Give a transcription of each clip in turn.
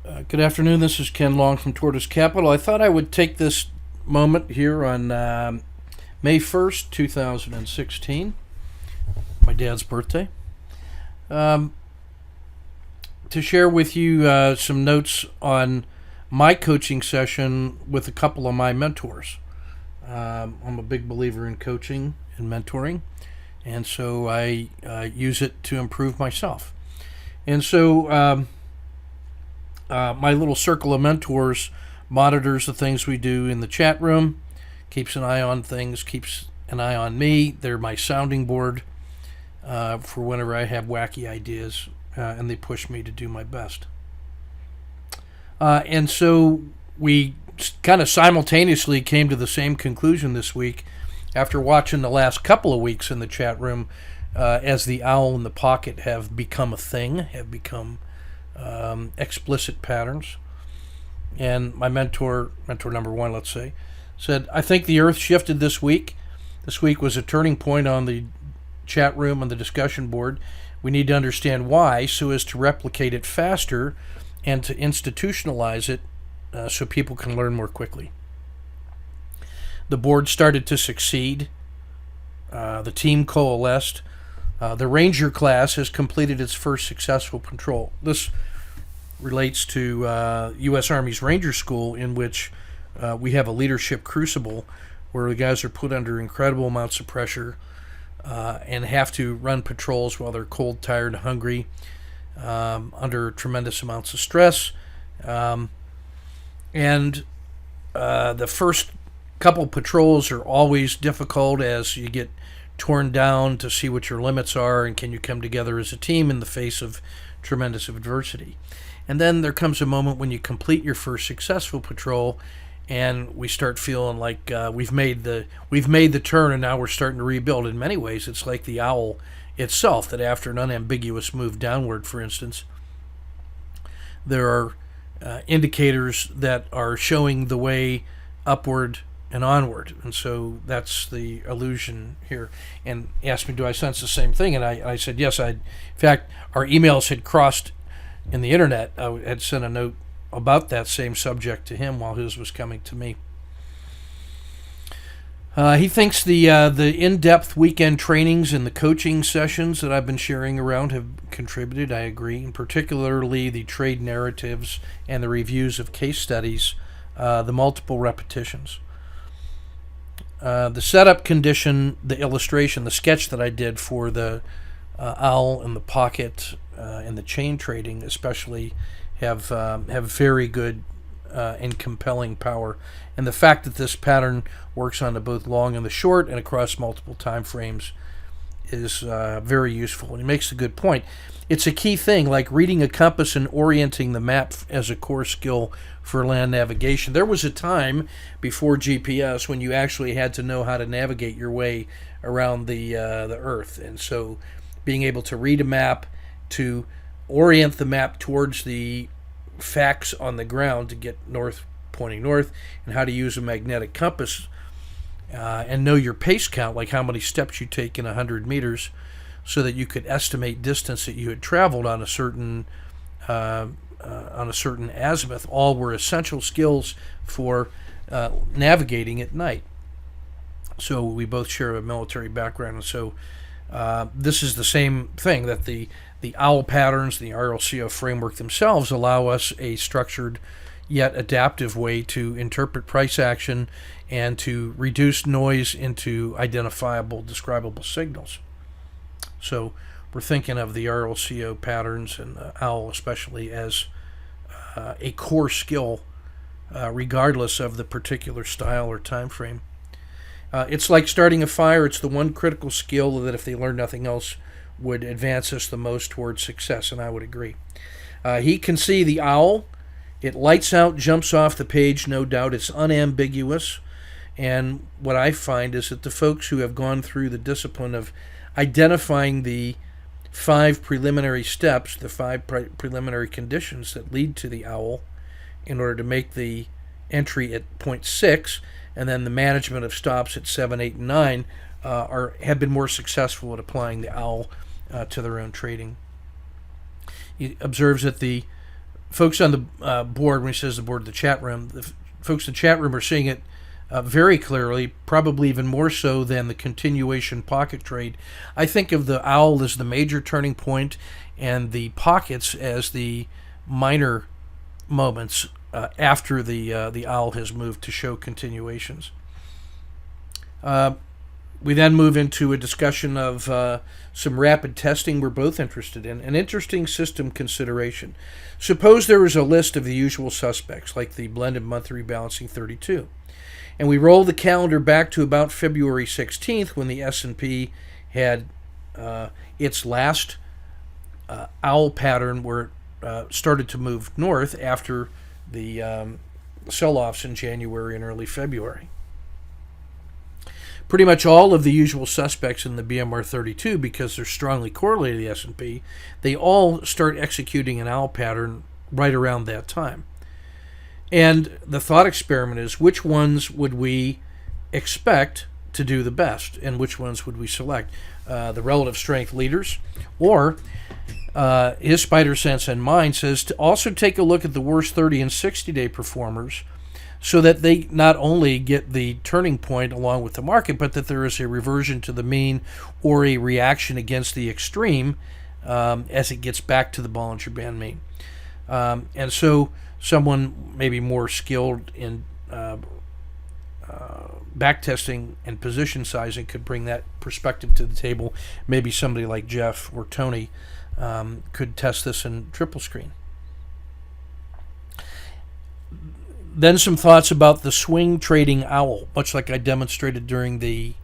Good afternoon. This is Ken Long from Tortoise Capital. I thought I would take this moment here on May 1st, 2016, my dad's birthday, um, to share with you some notes on my coaching session with a couple of my mentors. I'm a big believer in coaching and mentoring, and so I use it to improve myself. And so my little circle of mentors monitors the things we do in the chat room, keeps an eye on things, keeps an eye on me. They're my sounding board for whenever I have wacky ideas, and they push me to do my best. And so we kind of simultaneously came to the same conclusion this week after watching the last couple of weeks in the chat room as the owl and the pocket have become a thing, have become explicit patterns. And my mentor number one, let's say, said, I think the earth shifted this week. This week was a turning point on the chat room and the discussion board. We need to understand why so as to replicate it faster and to institutionalize it so people can learn more quickly. The board started to succeed. The team coalesced. The Ranger class has completed its first successful patrol. This relates to U.S. Army's Ranger School, in which we have a leadership crucible where the guys are put under incredible amounts of pressure and have to run patrols while they're cold, tired, hungry, under tremendous amounts of stress. And the first couple patrols are always difficult as you get torn down to see what your limits are and can you come together as a team in the face of tremendous adversity. And then there comes a moment when you complete your first successful patrol and we start feeling like we've made the turn and now we're starting to rebuild. In many ways, it's like the owl itself, that after an unambiguous move downward, for instance, there are indicators that are showing the way upward and onward. And so that's the illusion here. And asked me, do I sense the same thing? And I said, yes. In fact, our emails had crossed in the internet. I had sent a note about that same subject to him while his was coming to me. He thinks the in-depth weekend trainings and the coaching sessions that I've been sharing around have contributed. I agree, and particularly the trade narratives and the reviews of case studies, the multiple repetitions. The setup condition, the illustration, the sketch that I did for the owl and the pocket and the chain trading especially have very good and compelling power. And the fact that this pattern works on the both long and the short and across multiple time frames is very useful. And he makes a good point. It's a key thing, like reading a compass and orienting the map as a core skill for land navigation. There was a time before GPS when you actually had to know how to navigate your way around the Earth. And so being able to read a map, to orient the map towards the facts on the ground to get north, pointing north, and how to use a magnetic compass and know your pace count, like how many steps you take in 100 meters, so that you could estimate distance that you had traveled on a certain azimuth. All were essential skills for navigating at night. So we both share a military background, and so this is the same thing, that the OWL patterns, the RLCO framework themselves allow us a structured yet adaptive way to interpret price action and to reduce noise into identifiable, describable signals. So we're thinking of the RLCO patterns and the OWL especially as a core skill, regardless of the particular style or time frame. It's like starting a fire. It's the one critical skill that, if they learn nothing else, would advance us the most towards success, and I would agree. He can see the owl. It lights out, jumps off the page, no doubt. It's unambiguous. And what I find is that the folks who have gone through the discipline of identifying the 5 preliminary steps, the 5 preliminary conditions that lead to the owl, in order to make the entry at point 6, and then the management of stops at 7, 8, and 9, have been more successful at applying the owl to their own trading. He observes that the folks on the board, when he says the board, the chat room, the folks in the chat room are seeing it very clearly, probably even more so than the continuation pocket trade. I think of the owl as the major turning point and the pockets as the minor moments after the owl has moved to show continuations. We then move into a discussion of some rapid testing we're both interested in. An interesting system consideration. Suppose there was a list of the usual suspects, like the blended monthly rebalancing 32. And we roll the calendar back to about February 16th when the S&P had its last owl pattern where it started to move north after the sell-offs in January and early February. Pretty much all of the usual suspects in the BMR 32, because they're strongly correlated to the S&P, they all start executing an owl pattern right around that time. And the thought experiment is, which ones would we expect to do the best, and which ones would we select? The relative strength leaders, or his spider sense and mine says to also take a look at the worst 30 and 60-day performers, so that they not only get the turning point along with the market, but that there is a reversion to the mean or a reaction against the extreme as it gets back to the Bollinger Band mean. And so someone maybe more skilled in backtesting and position sizing could bring that perspective to the table. Maybe somebody like Jeff or Tony could test this in triple screen. Then some thoughts about the swing trading owl, much like I demonstrated during the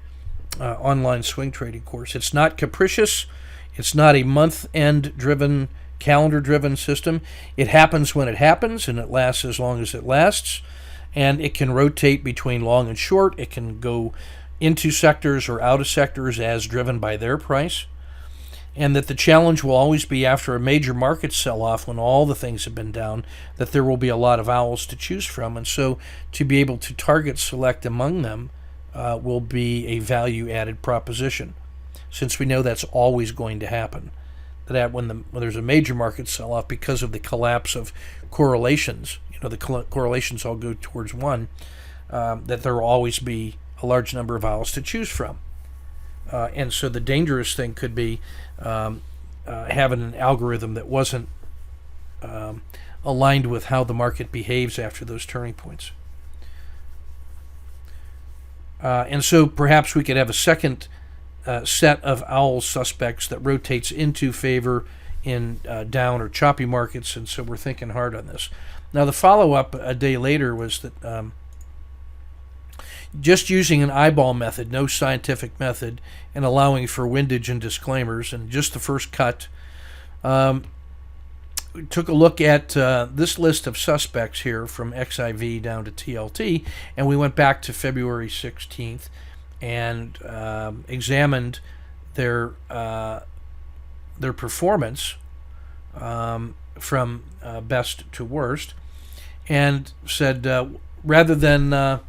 online swing trading course. It's not capricious. It's not a month-end driven, calendar-driven system. It happens when it happens, and it lasts as long as it lasts. And it can rotate between long and short. It can go into sectors or out of sectors as driven by their price. And that the challenge will always be after a major market sell-off when all the things have been down, that there will be a lot of owls to choose from. And so to be able to target select among them will be a value-added proposition, since we know that's always going to happen. That when there's a major market sell-off because of the collapse of correlations, the correlations all go towards one, that there will always be a large number of owls to choose from. And so the dangerous thing could be having an algorithm that wasn't aligned with how the market behaves after those turning points. And so perhaps we could have a second set of owl suspects that rotates into favor in down or choppy markets, and so we're thinking hard on this. Now the follow-up a day later was that just using an eyeball method, no scientific method, and allowing for windage and disclaimers, and just the first cut, we took a look at this list of suspects here from XIV down to TLT, and we went back to February 16th and examined their performance from best to worst, and said rather than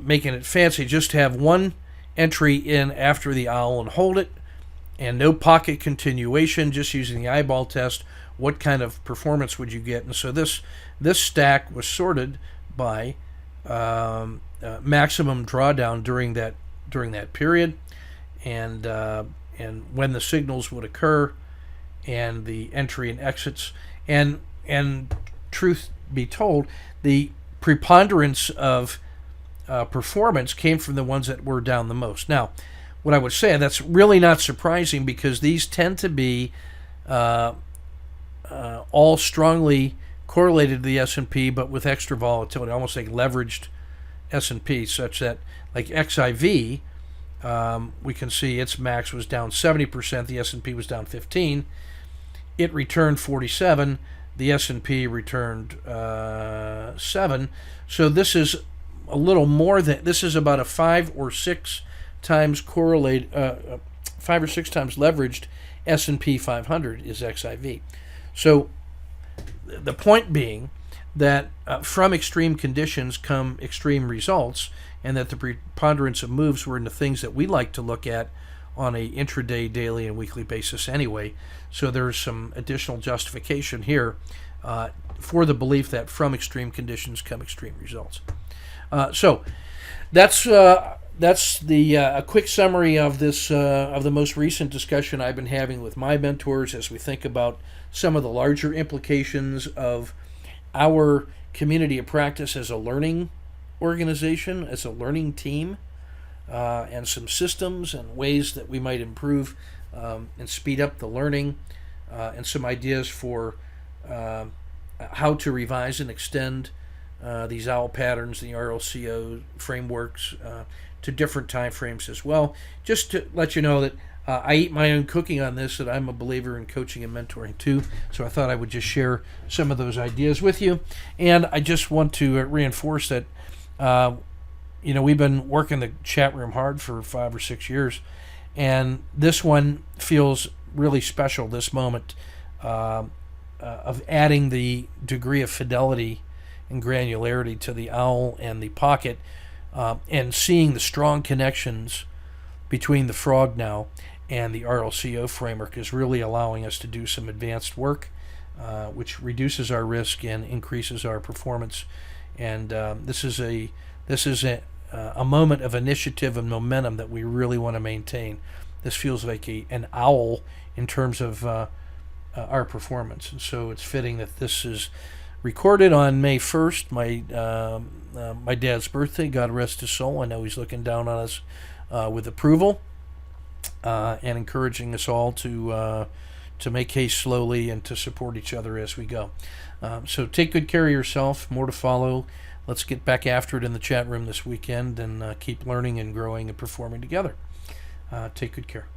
making it fancy, just have one entry in after the owl and hold it, and no pocket continuation, just using the eyeball test. What kind of performance would you get? And so this stack was sorted by maximum drawdown during that period, and when the signals would occur, and the entry and exits, and truth be told, the preponderance of performance came from the ones that were down the most. Now, what I would say, that's really not surprising, because these tend to be all strongly correlated to the S&P, but with extra volatility, almost like leveraged S&P, such that like XIV, we can see its max was down 70%, the S&P was down 15%, it returned 47%, the S&P returned 7%, so this is a little more than, this is about a 5 or 6 times correlated, 5 or 6 times leveraged S&P 500 is XIV. So the point being that from extreme conditions come extreme results, and that the preponderance of moves were into things that we like to look at on a intraday, daily, and weekly basis anyway. So there's some additional justification here for the belief that from extreme conditions come extreme results. So that's a quick summary of this of the most recent discussion I've been having with my mentors as we think about some of the larger implications of our community of practice as a learning organization, as a learning team, and some systems and ways that we might improve and speed up the learning, and some ideas for how to revise and extend these OWL patterns, the RLCO frameworks, to different time frames as well. Just to let you know that I eat my own cooking on this, that I'm a believer in coaching and mentoring too. So I thought I would just share some of those ideas with you. And I just want to reinforce that, we've been working the chat room hard for 5 or 6 years. And this one feels really special, this moment of adding the degree of fidelity and granularity to the OWL and the Pocket, and seeing the strong connections between the Frog now and the RLCO framework is really allowing us to do some advanced work, which reduces our risk and increases our performance. And this is a moment of initiative and momentum that we really want to maintain. This feels like an OWL in terms of our performance, and so it's fitting that this is recorded on May 1st, my dad's birthday. God rest his soul. I know he's looking down on us with approval, and encouraging us all to make haste slowly and to support each other as we go. So take good care of yourself. More to follow. Let's get back after it in the chat room this weekend and keep learning and growing and performing together. Take good care.